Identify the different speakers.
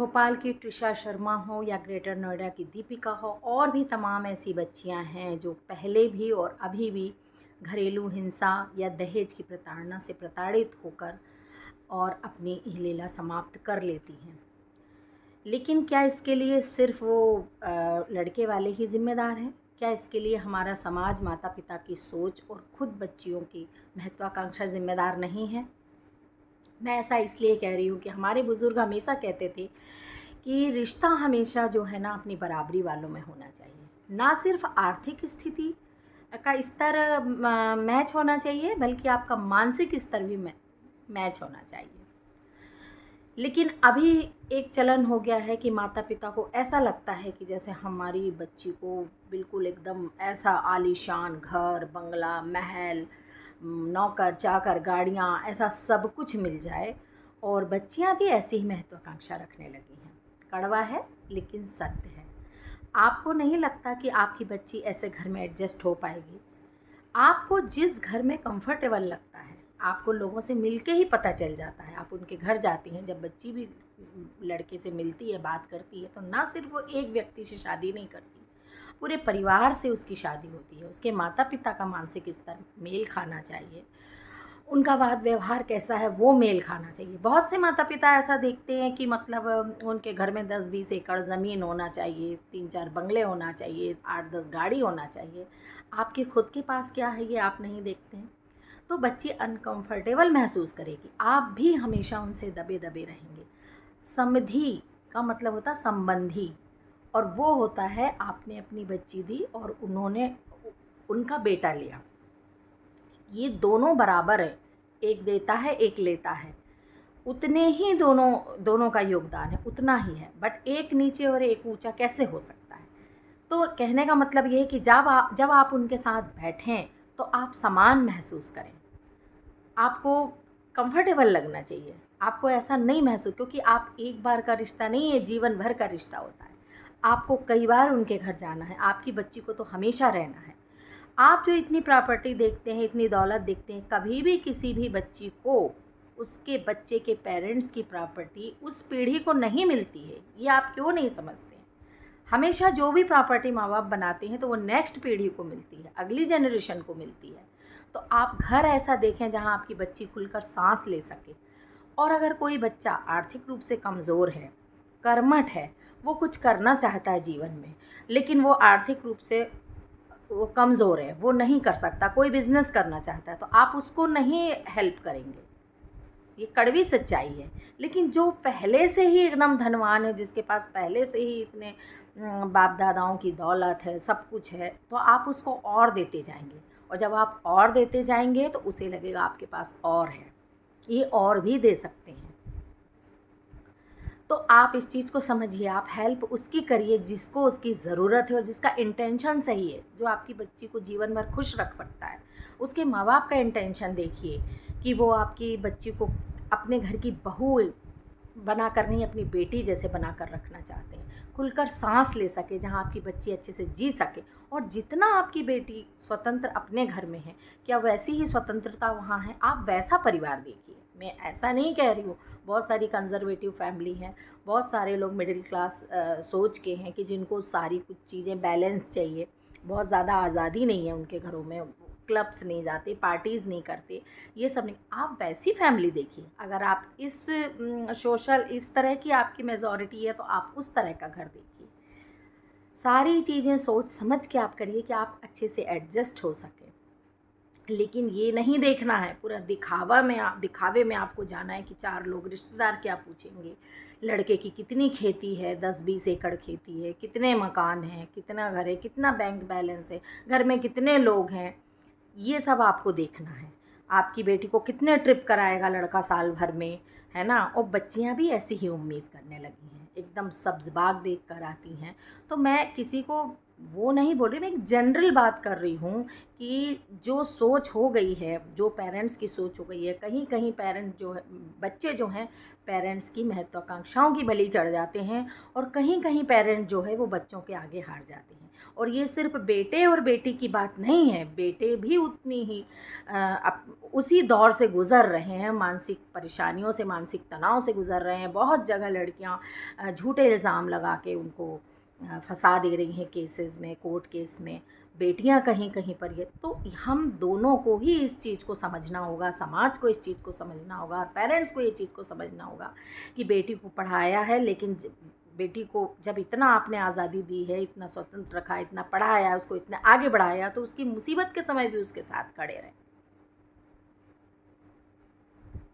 Speaker 1: भोपाल की ट्रिशा शर्मा हो या ग्रेटर नोएडा की दीपिका हो, और भी तमाम ऐसी बच्चियां हैं जो पहले भी और अभी भी घरेलू हिंसा या दहेज की प्रताड़ना से प्रताड़ित होकर और अपनी लीला समाप्त कर लेती हैं। लेकिन क्या इसके लिए सिर्फ वो लड़के वाले ही ज़िम्मेदार हैं? क्या इसके लिए हमारा समाज, माता पिता की सोच और ख़ुद बच्चियों की महत्वाकांक्षा ज़िम्मेदार नहीं है? मैं ऐसा इसलिए कह रही हूँ कि हमारे बुज़ुर्ग हमेशा कहते थे कि रिश्ता हमेशा जो है ना अपनी बराबरी वालों में होना चाहिए। ना सिर्फ आर्थिक स्थिति का स्तर मैच होना चाहिए, बल्कि आपका मानसिक स्तर भी मैच होना चाहिए। लेकिन अभी एक चलन हो गया है कि माता पिता को ऐसा लगता है कि जैसे हमारी बच्ची को बिल्कुल एकदम ऐसा आलीशान घर, बंगला, महल, नौकर चाकर, गाड़ियाँ, ऐसा सब कुछ मिल जाए, और बच्चियाँ भी ऐसी ही महत्वाकांक्षा रखने लगी हैं। कड़वा है लेकिन सत्य है। आपको नहीं लगता कि आपकी बच्ची ऐसे घर में एडजस्ट हो पाएगी? आपको जिस घर में कंफर्टेबल लगता है, आपको लोगों से मिलके ही पता चल जाता है। आप उनके घर जाती हैं, जब बच्ची भी लड़के से मिलती है, बात करती है, तो ना सिर्फ वो एक व्यक्ति से शादी नहीं करती, पूरे परिवार से उसकी शादी होती है। उसके माता पिता का मानसिक स्तर मेल खाना चाहिए, उनका बात व्यवहार कैसा है वो मेल खाना चाहिए। बहुत से माता पिता ऐसा देखते हैं कि मतलब उनके घर में 10-20 एकड़ ज़मीन होना चाहिए, 3-4 बंगले होना चाहिए, 8-10 गाड़ी होना चाहिए। आपके खुद के पास क्या है ये आप नहीं देखते हैं, तो बच्ची अनकंफर्टेबल महसूस करेगी। आप भी हमेशा उनसे दबे दबे रहेंगे। समधि का मतलब होता संबंधी, और वो होता है आपने अपनी बच्ची दी और उन्होंने उनका बेटा लिया। ये दोनों बराबर है, एक देता है एक लेता है, उतने ही दोनों का योगदान है, उतना ही है। बट एक नीचे और एक ऊंचा कैसे हो सकता है? तो कहने का मतलब ये है कि जब आप उनके साथ बैठें तो आप समान महसूस करें, आपको कंफर्टेबल लगना चाहिए। आपको ऐसा नहीं महसूस, क्योंकि आप एक बार का रिश्ता नहीं है, जीवन भर का रिश्ता होता है। आपको कई बार उनके घर जाना है, आपकी बच्ची को तो हमेशा रहना है। आप जो इतनी प्रॉपर्टी देखते हैं, इतनी दौलत देखते हैं, कभी भी किसी भी बच्ची को उसके बच्चे के पेरेंट्स की प्रॉपर्टी उस पीढ़ी को नहीं मिलती है। ये आप क्यों नहीं समझते? हमेशा जो भी प्रॉपर्टी माँ बाप बनाते हैं तो वो नेक्स्ट पीढ़ी को मिलती है, अगली जनरेशन को मिलती है। तो आप घर ऐसा देखें जहाँ आपकी बच्ची खुलकर सांस ले सके। और अगर कोई बच्चा आर्थिक रूप से कमज़ोर है, कर्मठ है, वो कुछ करना चाहता है जीवन में, लेकिन वो आर्थिक रूप से वो कमज़ोर है, वो नहीं कर सकता, कोई बिज़नेस करना चाहता है, तो आप उसको नहीं हेल्प करेंगे। ये कड़वी सच्चाई है। लेकिन जो पहले से ही एकदम धनवान है, जिसके पास पहले से ही इतने बाप दादाओं की दौलत है, सब कुछ है, तो आप उसको और देते जाएंगे, और जब आप और देते जाएंगे तो उसे लगेगा आपके पास और है, ये और भी दे सकते हैं। तो आप इस चीज़ को समझिए, आप हेल्प उसकी करिए जिसको उसकी ज़रूरत है और जिसका इंटेंशन सही है, जो आपकी बच्ची को जीवन भर खुश रख सकता है। उसके माँ बाप का इंटेंशन देखिए कि वो आपकी बच्ची को अपने घर की बहू बनाकर नहीं, अपनी बेटी जैसे बनाकर रखना चाहते हैं, खुलकर सांस ले सके, जहाँ आपकी बच्ची अच्छे से जी सके। और जितना आपकी बेटी स्वतंत्र अपने घर में है, क्या वैसी ही स्वतंत्रता वहाँ है? आप वैसा परिवार देखिए। मैं ऐसा नहीं कह रही हूँ, बहुत सारी कंजर्वेटिव फैमिली हैं, बहुत सारे लोग मिडिल क्लास सोच के हैं कि जिनको सारी कुछ चीज़ें बैलेंस चाहिए, बहुत ज़्यादा आज़ादी नहीं है उनके घरों में, क्लब्स नहीं जाते, पार्टीज़ नहीं करते, ये सब नहीं। आप वैसी फैमिली देखिए। अगर आप इस तरह की आपकी मेजॉरिटी है तो आप उस तरह का घर देखिए। सारी चीज़ें सोच समझ के आप करिए कि आप अच्छे से एडजस्ट हो सके। लेकिन ये नहीं देखना है पूरा दिखावे में आपको जाना है कि 4 लोग रिश्तेदार क्या पूछेंगे, लड़के की कितनी खेती है, 10-20 एकड़ खेती है, कितने मकान हैं, कितना घर है, कितना बैंक बैलेंस है, घर में कितने लोग हैं, ये सब आपको देखना है। आपकी बेटी को कितने ट्रिप कराएगा लड़का साल भर में, है ना? और बच्चियां भी ऐसी ही उम्मीद करने लगी हैं, एकदम सब्ज़ बाग देख कर आती हैं। तो मैं किसी को वो नहीं बोल रही, मैं एक जनरल बात कर रही हूँ कि जो सोच हो गई है, जो पेरेंट्स की सोच हो गई है, कहीं कहीं पेरेंट जो है, बच्चे जो हैं पेरेंट्स की महत्वाकांक्षाओं की बलि चढ़ जाते हैं, और कहीं कहीं पेरेंट जो है वो बच्चों के आगे हार जाते हैं। और ये सिर्फ बेटे और बेटी की बात नहीं है, बेटे भी उतनी ही उसी दौर से गुज़र रहे हैं, मानसिक परेशानियों से, मानसिक तनाव से गुज़र रहे हैं। बहुत जगह लड़कियां झूठे इल्ज़ाम लगा के उनको फंसा दे रही हैं केसेस में, कोर्ट केस में। बेटियां कहीं कहीं पर ये, तो हम दोनों को ही इस चीज़ को समझना होगा, समाज को इस चीज़ को समझना होगा, और पेरेंट्स को ये चीज़ को समझना होगा कि बेटी को पढ़ाया है, लेकिन बेटी को जब इतना आपने आज़ादी दी है, इतना स्वतंत्र रखा, इतना पढ़ाया, उसको इतना आगे बढ़ाया, तो उसकी मुसीबत के समय भी उसके साथ खड़े रहें।